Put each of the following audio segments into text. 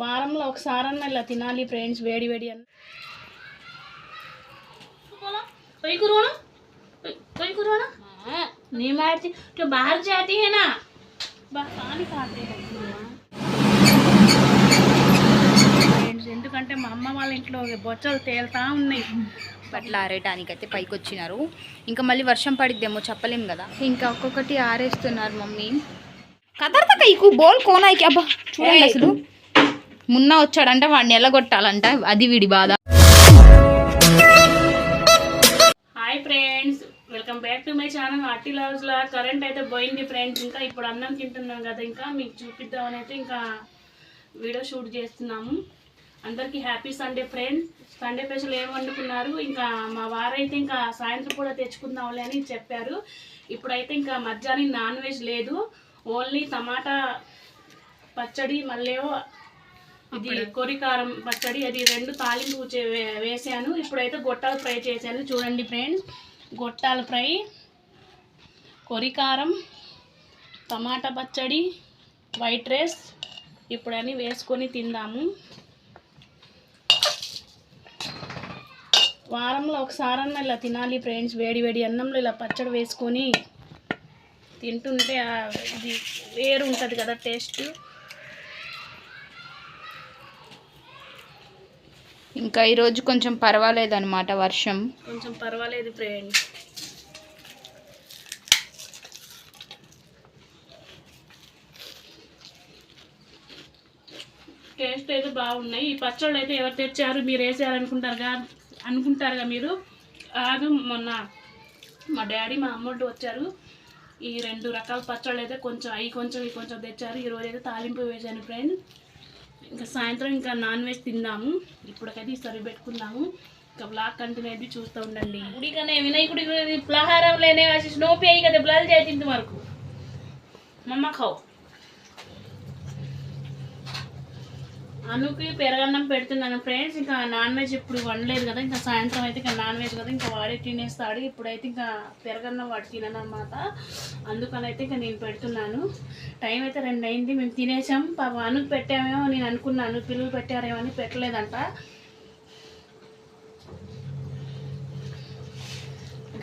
వారంలో ఒకసారన్నా ఇలా తినాలి ఫ్రెండ్స్, వేడి వేడి అన్న. बाहर जाती है ना, पानी खाते हैं ఫ్రెండ్స్. ఎందుకంటే మా అమ్మ వాళ్ళ ఇంట్లో బొచ్చలు తేలుతా ఉన్నాయి. బట్టలు ఆరేయడానికి అయితే పైకి వచ్చినారు. ఇంకా మళ్ళీ వర్షం పడిద్దేమో చెప్పలేం కదా. ఇంకా ఒక్కొక్కటి ఆరేస్తున్నారు మమ్మీ. కదర్తా కైకు బోల్ కోనాయికి. అబ్బా చూడండి, అసలు మున్న వచ్చాడంటే వాడిని ఎల్లగొట్టాలంట, అది వీడి బాధ. Hi friends, welcome back to my channel ఆర్టీ లవ్స్లా. కరెంట్ అయితే పోయింది ఫ్రెండ్స్. ఇంకా ఇప్పుడు అన్నం తింటున్నాం కదా, ఇంకా మీకు చూపిద్దామని అయితే ఇంకా వీడియో షూట్ చేస్తున్నాము. అందరికీ happy Sunday friends. Sunday special ఏం వండుకున్నారు? ఇంకా మా వారైతే ఇంకా సాయంత్రం కూడా తెచ్చుకుందాంలే అని చెప్పారు. ఇప్పుడైతే ఇంకా మధ్యాహ్నం నాన్ వెజ్ లేదు, ఓన్లీ టమాటా పచ్చడి, మళ్ళీ ఇది కొరికారం పచ్చడి, అది రెండు తాలింపు వేసాను. ఇప్పుడైతే గొట్టాలు ఫ్రై చేశాను. చూడండి ఫ్రెండ్స్, గొట్టాల ఫ్రై, కొరికారం, టమాటా పచ్చడి, వైట్ రైస్ ఇప్పుడని వేసుకొని తిందాము. వారంలో ఒకసారన్నా ఇలా తినాలి ఫ్రెండ్స్, వేడి వేడి అన్నంలో ఇలా పచ్చడి వేసుకొని తింటుంటే ఇది వేరు ఉంటుంది కదా టేస్ట్. ఇంకా ఈరోజు కొంచెం పర్వాలేదు అనమాట, వర్షం కొంచెం పర్వాలేదు ఫ్రెండ్స్. టేస్ట్ అయితే బాగున్నాయి. ఈ పచ్చళ్ళు అయితే ఎవరు తెచ్చారు, మీరు వేసారు అనుకుంటారుగా మీరు. అది మొన్న మా డాడీ మా అమ్మోళ్ళు వచ్చారు. ఈ రెండు రకాల పచ్చళ్ళు అయితే కొంచెం అవి కొంచెం ఇవి కొంచెం తెచ్చారు. ఈరోజు అయితే తాలింపు వేసాను ఫ్రెండ్. ఇంకా సాయంత్రం ఇంకా నాన్ వెజ్ తిందాము. ఇప్పటికైతే ఈ సరి పెట్టుకుందాము. ఇంకా బ్లాగ్ కంటిన్యూ అయితే చూస్తూ ఉండండి. ఉడికనే వినాయకుడి పలహారం లేనే వచ్చి స్నోపి అయ్యి కదా బ్లల్ చేసింది వరకు మమ్మ ఖావు. అనుకి పెరగన్నం పెడుతున్నాను ఫ్రెండ్స్. ఇంకా నాన్ వెజ్ ఇప్పుడు వండలేదు కదా, ఇంకా సాయంత్రం అయితే ఇంకా నాన్ వెజ్ కదా, ఇంకా వాడే తినేస్తాడు. ఇప్పుడైతే ఇంకా పెరగన్నం వాడు తినను అన్నమాట. అందుకని అయితే ఇంకా నేను పెడుతున్నాను. టైం అయితే 2 అయింది, మేము తినేసాం. పాప అనుకు పెట్టామేమో నేను అనుకున్నాను, పిల్లలు పెట్టారేమో అని పెట్టలేదంట.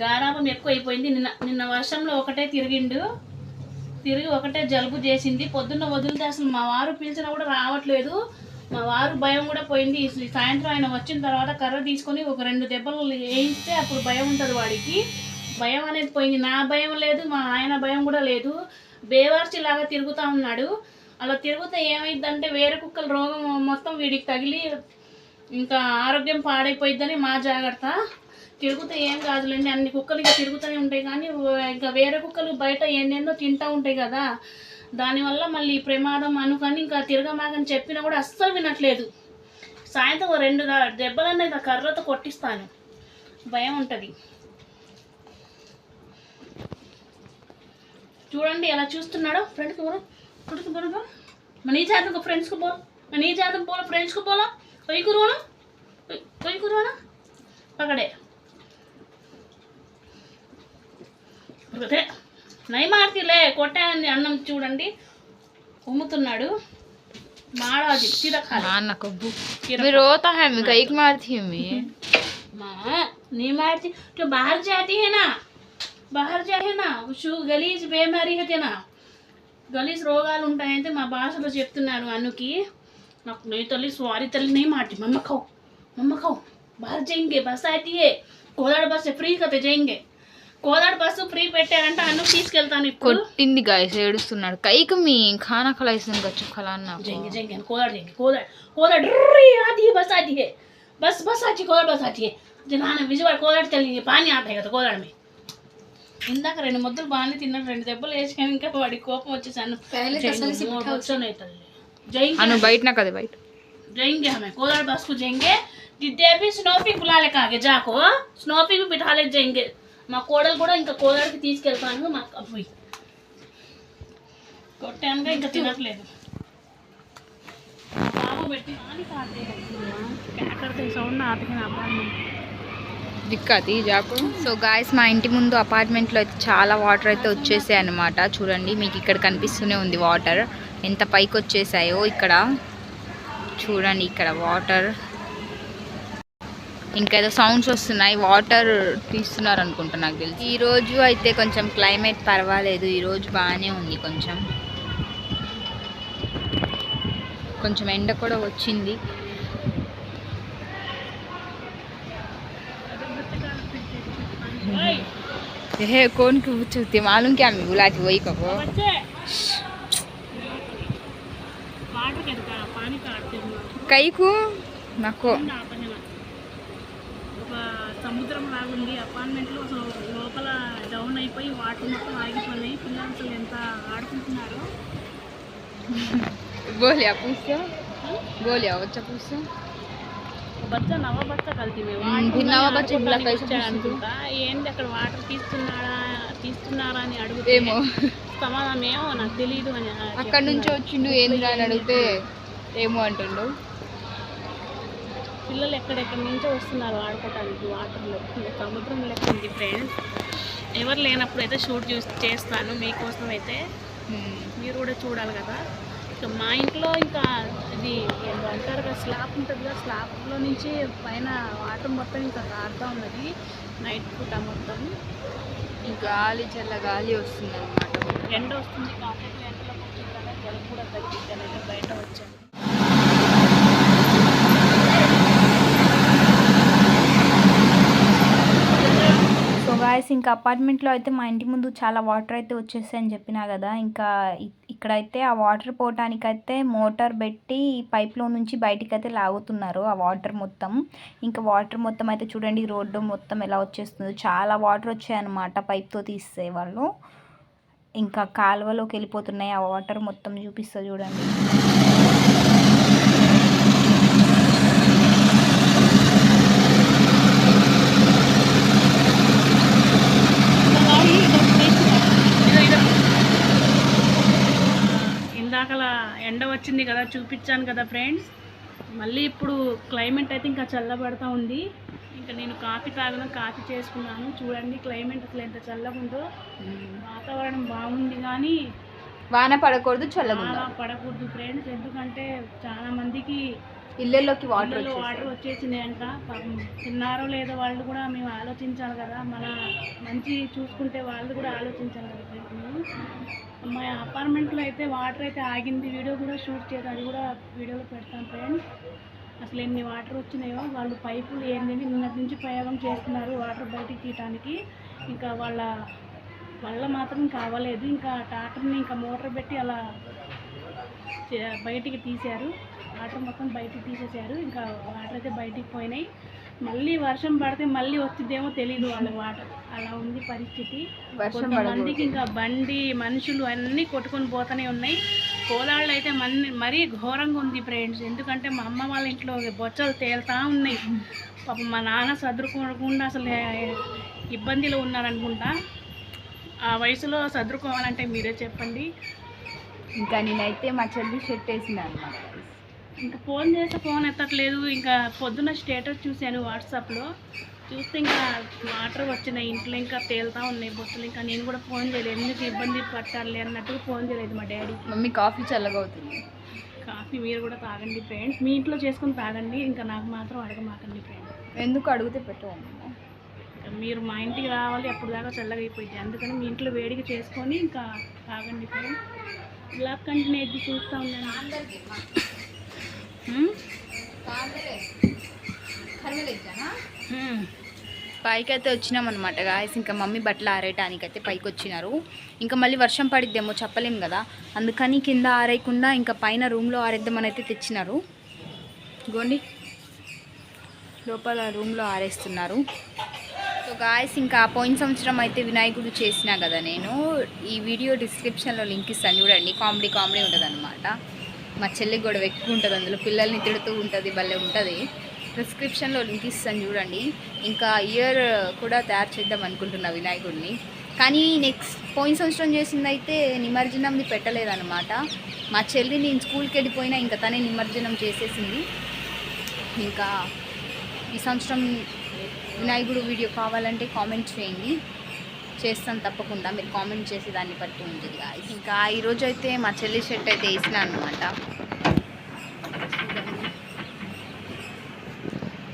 గారాబం ఎక్కువ అయిపోయింది. నిన్న వర్షంలో ఒకటే తిరిగి ఒకటే జలుబు చేసింది. పొద్దున్న వదిలితే అసలు మా వారు పిలిచినా కూడా రావట్లేదు. మా వారు భయం కూడా పోయింది. సాయంత్రం ఆయన వచ్చిన తర్వాత కర్ర తీసుకొని ఒక 2 దెబ్బలు వేయిస్తే అప్పుడు భయం ఉంటుంది వాడికి. భయం అనేది పోయింది. నా భయం లేదు, మా ఆయన భయం కూడా లేదు. బేవర్చిలాగా తిరుగుతూ ఉన్నాడు. అలా తిరుగుతే ఏమైందంటే వేరే కుక్కల రోగం మొత్తం వీడికి తగిలి ఇంకా ఆరోగ్యం పాడైపోయిద్దని మా జాగ్రత్త. తిరుగుతే ఏం కాదులేండి, అన్ని కుక్కలు ఇక తిరుగుతూనే ఉంటాయి. కానీ ఇంకా వేరే కుక్కలు బయట ఎన్నెన్నో తింటూ ఉంటాయి కదా, దానివల్ల మళ్ళీ ప్రమాదం అనుకని ఇంకా తిరగమాగని చెప్పినా కూడా అస్సలు వినట్లేదు. సాయంత్రం 2 దెబ్బలన్నా ఇక కర్రతో కొట్టిస్తాను, భయం ఉంటుంది. చూడండి ఎలా చూస్తున్నాడో. ఫ్రెండ్కి బోలో మనీ జాతం ఫ్రెండ్స్కి బోలో, మనీ జాతం బోలో ఫ్రెండ్స్కి బోలో, కొయ్యి కురోనా పకడే నై మార్తిలే కొట్టాయని అన్నం. చూడండి ఉమ్ముతున్నాడు. మాడాది నాన్న కొబ్బు रोता है मैं कई मारती हूँ मैं माँ नहीं मारती तो बाहर जाती है ना, షూ గలీజ్ బేమారీ అయితే నా గలీజ్ రోగాలు ఉంటాయంటే మా భాషలో చెప్తున్నాను అనుకి. నాకు నీ తల్లి సారీ తల్లి नहीं मारती, मम्मा खाओ बाहर जाएंगे, बस आती है कोदाड़ बस से फ्री करते जाएंगे. కోదాడు బస్సు ఫ్రీ పెట్టారంటే అన్ను తీసుకెళ్తాను. ఇప్పుడు కొట్టింది గాయస్, ఏడుస్తున్నాడు. కైకు మీ ఖానా ఖలాయిస్తుంది కచ్చు ఖలానా జంగే కోదాడు आती है बस आती है बस आती कोदाड़ बस आती है जनाने विजयवाड़ कोदाड़ चली पानी आता है కదా కోదాड़ में. ఇందాక 2 ముద్దలు బాగానే తిన్నాడు, 2 దెబ్బలు వేసాను. ఇంకా వాడికి కోపం వచ్చేసాను. అను బయట నా కదా బయట जाएंगे हमें कोदाड़ बस को जाएंगे. जिद्दे भी स्नोपी बुला ले आगे जाको, स्नोपी भी बिठा ले जाएंगे. మా కోడలు కూడా ఇంకా కోదాడికి తీసుకెళ్తాను. మా అబ్బాయి కొట్టానుగా ఇంకా తినట్లేదు. బాబు పెట్టి సౌండ్ ఆపిన అబ్బాయి దిక్కది జాకు. సో గాయస్, మా ఇంటి ముందు అపార్ట్మెంట్లో అయితే చాలా వాటర్ అయితే వచ్చేసాయి అనమాట. చూడండి, మీకు ఇక్కడ కనిపిస్తూనే ఉంది వాటర్ ఎంత పైకి వచ్చేసాయో. ఇక్కడ చూడండి ఇక్కడ వాటర్, ఇంకా ఏదో సౌండ్స్ వస్తున్నాయి, వాటర్ తీస్తున్నారు అనుకుంటా నాకు తెలిసి. ఈరోజు అయితే కొంచెం క్లైమేట్ పర్వాలేదు, ఈరోజు బాగానే ఉంది. కొంచెం ఎండ కూడా వచ్చింది. कौन को पूछते मालूम क्या मैं बुलाती वही कहो कई को నాకు ఒక సముద్రం లాగుంది అపార్ట్మెంట్లో. అసలు లోపల డౌన్ అయిపోయి వాటర్ మొత్తం ఆగిపోయినాయి. పిల్లలు అసలు ఎంత ఆడుకుంటున్నారు. बोलिया पूछो बोलिया बच्चा पूछो బచ్చా నవ బచ్చా కలిసి నవ బచ్చా ఇలా కలిసి అనుకుంటా. ఏంటి అక్కడ వాటర్ తీస్తున్నారా అని అడుగుతేమో సమాధానం ఏమో నాకు తెలియదు అని. అక్కడ నుంచి వచ్చిండు ఏంద్రా అని అడిగితే ఏమో అంటుండు. పిల్లలు ఎక్కడెక్కడి నుంచో వస్తున్నారు ఆడుకోవటానికి వాటర్లో. సముద్రం లెక్క ఉంది ఫ్రెండ్స్. ఎవరు లేనప్పుడు అయితే షూట్ చేస్తాను మీకోసం అయితే, మీరు కూడా చూడాలి కదా. ఇక మా ఇంట్లో ఇంకా ఇది అంటారు కదా స్లాబ్ ఉంటుంది కదా, స్లాబ్లో నుంచి పైన వాటర్ మొత్తం ఇంకా కారుతూ ఉన్నది నైట్ పూట మొత్తం. గాలి చల్ల గాలి వస్తుంది అన్నమాట. ఎండ వస్తుంది కాబట్టి ఎండలో కూర్చుంటానే జలుబు కూడా తగ్గించాను. బయట వచ్చాను. సో గాయస్ ఇంకా అపార్ట్మెంట్లో అయితే మా ఇంటి ముందు చాలా వాటర్ అయితే వచ్చేసాయని చెప్పినా కదా. ఇంకా ఇక్కడైతే ఆ వాటర్ పోవటానికైతే మోటార్ పెట్టి పైప్లో నుంచి బయటికి అయితే లాగుతున్నారు ఆ వాటర్ మొత్తం. ఇంకా వాటర్ మొత్తం అయితే చూడండి రోడ్డు మొత్తం ఎలా వచ్చేస్తుందో. చాలా వాటర్ వచ్చాయన్నమాట పైప్తో తీస్తే వాళ్ళు. ఇంకా కాలువలోకి వెళ్ళిపోతున్నాయి ఆ వాటర్ మొత్తం. చూపిస్తా చూడండి. ఇందాకలా ఎండ వచ్చింది కదా, చూపించాను కదా ఫ్రెండ్స్. మళ్ళీ ఇప్పుడు క్లైమేట్ అయితే ఇంకా చల్లబడతా ఉంది. ఇంకా నేను కాఫీ చేసుకున్నాను. చూడండి క్లైమేట్ అసలు ఎంత చల్లగా ఉందో. వాతావరణం బాగుంది కానీ వాన పడకూడదు, చల్లగా పడకూడదు ఫ్రెండ్స్. ఎందుకంటే చాలా మందికి ఇళ్ళల్లోకి వాటర్ వచ్చేసినాయంట. తిన్నారో లేదో వాళ్ళు కూడా మేము ఆలోచించాలి కదా. మన మంచి చూసుకుంటే వాళ్ళు కూడా ఆలోచించాలి కదా ఫ్రెండ్స్. మేము మా అపార్ట్మెంట్లో అయితే వాటర్ అయితే ఆగింది. వీడియో కూడా షూట్ చేసి అది కూడా వీడియోలో పెడతాం ఫ్రెండ్స్. అసలు ఎన్ని వాటర్ వచ్చినాయో. వాళ్ళు పైపులు ఏంటి నిన్నటి నుంచి ప్రయోగం చేస్తున్నారు వాటర్ బయటికి తీయటానికి. ఇంకా వాళ్ళ మాత్రం కావలేదు. ఇంకా ట్రాక్టర్ని ఇంకా మోటార్ పెట్టి అలా బయటికి తీశారు. వాటర్ మొత్తం బయటికి తీసేశారు. ఇంకా వాటర్ అయితే బయటికి పోయినాయి. మళ్ళీ వర్షం పడితే మళ్ళీ వచ్చిందేమో తెలియదు వాళ్ళ వాటర్. అలా ఉంది పరిస్థితి. కొంతమందికి ఇంకా బండి మనుషులు అన్నీ కొట్టుకొని పోతూనే ఉన్నాయి. కోలాళ్ళు అయితే మరీ ఘోరంగా ఉంది ఫ్రెండ్స్. ఎందుకంటే మా అమ్మ వాళ్ళ ఇంట్లో బొచ్చలు తేలుతూ ఉన్నాయి. పాపం మా నాన్న సర్దుకోకుండా అసలు ఇబ్బందిలో ఉన్నారనుకుంటా. ఆ వయసులో సర్దుకోవాలంటే మీరే చెప్పండి. ఇంకా నేనైతే మా చెల్లి షెట్ వేసింది అన్నమాట. ఇంకా ఫోన్ చేస్తే ఫోన్ ఎత్తట్లేదు. ఇంకా పొద్దున్న స్టేటస్ చూశాను వాట్సాప్లో. చూస్తే ఇంకా వాటర్ వచ్చిన ఇంట్లో ఇంకా తేలుతూ ఉన్నాయి బొత్తులు. ఇంకా నేను కూడా ఫోన్ చేయలేదు, ఎందుకు ఇబ్బంది పట్టాలి అన్నట్టుగా ఫోన్ చేయలేదు మా డాడీ. మమ్మీ కాఫీ చల్లగా అవుతుంది. కాఫీ మీరు కూడా తాగండి ఫ్రెండ్స్. మీ ఇంట్లో చేసుకొని తాగండి. ఇంకా నాకు మాత్రం అడగమాకండి ఫ్రెండ్స్. ఎందుకు అడిగితే పెట్టవు. మీరు మా ఇంటికి రావాలి, అప్పుడు దాకా చల్లగా అయిపోయింది. అందుకని మీ ఇంట్లో వేడిగా చేసుకొని ఇంకా తాగండి ఫ్రెండ్స్. ఇలా కంటిన్యూ చూస్తూ ఉన్నాను. పైకి అయితే వచ్చినామన్నమాట గాయస్. ఇంకా మమ్మీ బట్టలు ఆరేయటానికి అయితే పైకి వచ్చినారు. ఇంకా మళ్ళీ వర్షం పడిద్దేమో చెప్పలేం కదా, అందుకని కింద ఆరేయకుండా ఇంకా పైన రూమ్లో ఆరేద్దామని అయితే తెచ్చినారు. గోండి లోపల రూమ్లో ఆరేస్తున్నారు. సో గాయస్ ఇంకా పోయిన సంవత్సరం అయితే వినాయకుడు చేసినా కదా నేను. ఈ వీడియో డిస్క్రిప్షన్లో లింక్ ఇస్తాను చూడండి. కామెడీ ఉంటుంది అనమాట. మా చెల్లి గొడవ ఎక్కువ ఉంటుంది అందులో, పిల్లల్ని తిడుతూ ఉంటుంది, భలే ఉంటుంది. డిస్క్రిప్షన్లో లింక్ ఇస్తాను చూడండి. ఇంకా ఇయర్ కూడా తయారు చేద్దాం అనుకుంటున్నా వినాయకుడిని. కానీ పోయిన సంవత్సరం చేసింది అయితే నిమజ్జనంది పెట్టలేదన్నమాట. మా చెల్లి నేను స్కూల్కి వెళ్ళిపోయినా ఇంకా తనే నిమజ్జనం చేసేసింది. ఇంకా ఈ సంవత్సరం వినాయకుడు వీడియో కావాలంటే కామెంట్ చేయండి, చేస్తాను తప్పకుండా. మీరు కామెంట్ చేసి దాన్ని బట్టి ఉంటుంది ఇంకా ఈరోజు అయితే మా చెల్లి షర్ట్ అయితే వేసినా అనమాట. చూడండి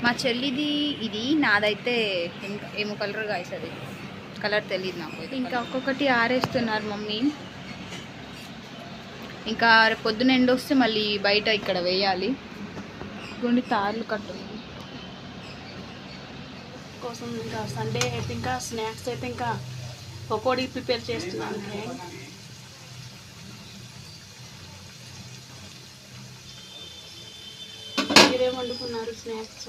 మా చెల్లిది ఇది, నాదైతే ఇంకా ఏమో కలర్ గాయస్, అది కలర్ తెలియదు నాకు. ఇంకా ఒక్కొక్కటి ఆరేస్తున్నారు మమ్మీ. ఇంకా రేపు పొద్దున ఎండ వస్తే మళ్ళీ బయట ఇక్కడ వేయాలి. కొన్ని తార్లు కట్టుంది కోసం. ఇంకా సండే అయితే ఇంకా స్నాక్స్ అయితే ఇంకా పకోడీ ప్రిపేర్ చేస్తున్నాను. మీరేం వండుకున్నారు స్నాక్స్?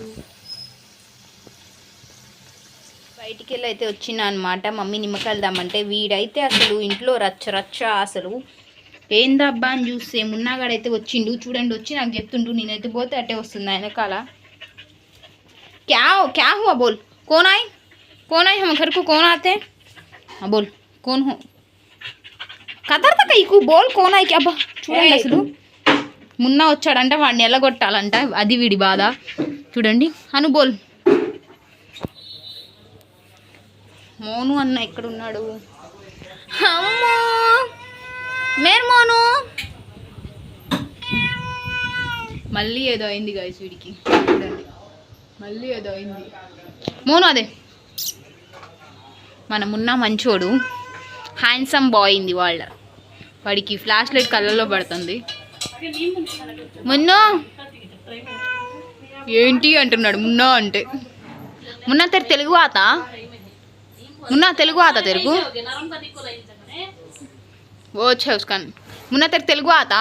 బయటికి వెళ్ళి అయితే వచ్చినా అనమాట. మమ్మీ నిమ్మకాయలు దామంటే వీడైతే అసలు ఇంట్లో రచ్చ రచ్చ. అసలు ఏందబ్బా అని చూస్తే మున్నాగాడైతే వచ్చిండు చూడండి. వచ్చి నాకు చెప్తుండు, నేనైతే పోతే అట్టే వస్తుంది వెనకాల. क्या हुआ बोल, कौन आई हम घर को, कौन आते हैं? हाँ बोल कौन हो, కదర్ తక్క ఈకు బోల్ కోన్ ఐకి. అబ్బా చూడండి అసలు మున్నా వచ్చాడంట, వాడిని ఎల్లగొట్టాలంట, అది వీడి బాధ. చూడండి అను బోల్. మోను అన్న ఎక్కడున్నాడు? అమ్మో మేర్ మోను. మళ్ళీ ఏదో అయింది గాయస్ వీడికి, చూడండి మళ్ళీ ఏదో అయింది. మోను అదే మన మున్నా మంచోడు, హ్యాండ్సమ్ బాయ్ అయింది వాడికి ఫ్లాష్ లైట్ కళ్ళల్లో పడుతుంది. మున్నా ఏంటి అంటున్నాడు మున్నా అంటే. మున్నా తెరు తెలుగు ఆత, మున్నా తెలుగు ఆత తెరుగు ఓ ఉస్కాన్. మున్నా తెరు తెలుగు ఆత.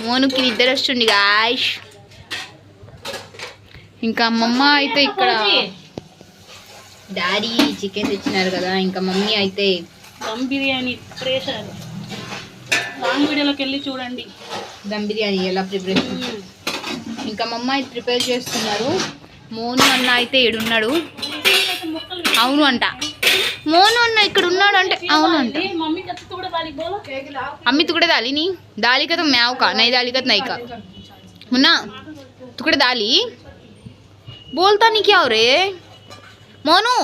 మోనుకి నిద్ర వస్తుంది గాయస్. ఇంకా అమ్మమ్మ అయితే ఇక్కడ డాడీ చికెన్ తెచ్చినారు కదా, ఇంకా మమ్మీ అయితే దమ్ బిర్యానీ ప్రేషర్. లాంగ్ వీడియోలోకి వెళ్ళి చూడండి దమ్ బిర్యానీ ఎలా ప్రిపరేషన్. ఇంకా మమ్మ అయితే ప్రిపేర్ చేస్తున్నారు. మోను అన్న అయితే ఈడున్నాడు. అవును అంట, మోను అన్న ఇక్కడ ఉన్నాడు అంటే అవును అంట. అమ్మి తుకడే దాలి నీ దాలి కదా మ్యావ్ కా నై దాలి కదా నై కా మున్నా తుకడే దాలి బోల్తా నీ క్యా రే మోను.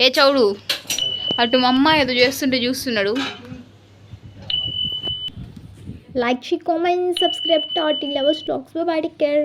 ఏ చౌడు అటు మా అమ్మ ఏదో చేస్తుంటే చూస్తున్నాడు. Like, share, comment, subscribe to our Teen Lovers Talks. Bye bye, take care.